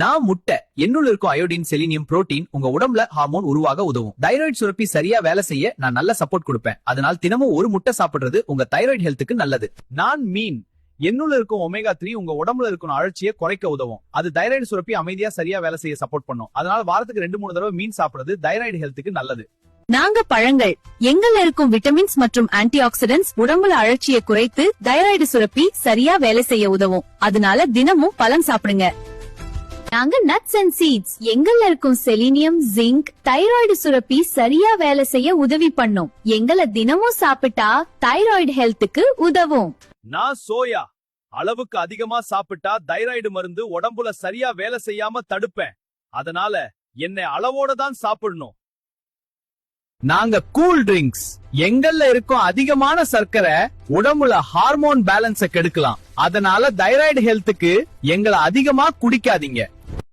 நான் முட்டை. என்னுள்ள இருக்கும் அயோடின், செலினியம், புரோட்டீன் உங்க உடம்புல ஹார்மோன் உருவாக உதவும். தைராய்டு சுரப்பி சரியா வேலை செய்ய நான் நல்ல சப்போர்ட் கொடுப்பேன். அதனால் தினமும் ஒரு முட்டை சாப்பிடுறது உங்க தைராய்டு ஹெல்த்துக்கு நல்லது. நான் மீன். என்னுள்ள இருக்கும் ஒமேகா 3 உங்க உடம்புல இருக்கும் அழற்சியை குறைக்க உதவும். அது தைராய்டு சுரப்பி அமைதியா சரியா வேலை செய்ய சப்போர்ட் பண்ணும். அதனால வாரத்துக்கு 2-3 தடவை மீன் சாப்பிடுறது தைராய்டு ஹெல்த்துக்கு நல்லது. நாங்க பழங்கள். எங்கள்ல இருக்கும் விட்டமின்ஸ் மற்றும் ஆன்டி ஆக்சிடென்ட்ஸ் உடம்புல அழற்சியை குறைத்து தைராய்டு சுரப்பி சரியா வேலை செய்ய உதவும். அதனால தினமும் பழம் சாப்பிடுங்க. நாங்க நட்ஸ் அண்ட் சீட்ஸ். எங்கள்ல இருக்கும் செலினியம், ஜிங்க் தைராய்டு சுரப்பி சரியா வேலை செய்ய உதவி பண்ணும். எங்களை தினமும் சாப்பிட்டா தைராய்டு ஹெல்த்துக்கு உதவும். நான் சோயா. அளவுக்கு அதிகமா சாப்பிட்டா தைராய்டு மருந்து உடம்புல சரியா வேலை செய்யாம தடுப்பேன். அதனால என்னை அளவோட தான் சாப்பிடணும். நாங்க கூல் ட்ரிங்க்ஸ். எங்கள்ல இருக்கும் அதிகமான சர்க்கரை உடம்புல ஹார்மோன் பேலன்ஸ கெடுக்கலாம். அதனால தைராய்டு ஹெல்த்துக்கு எங்களை அதிகமா குடிக்காதீங்க.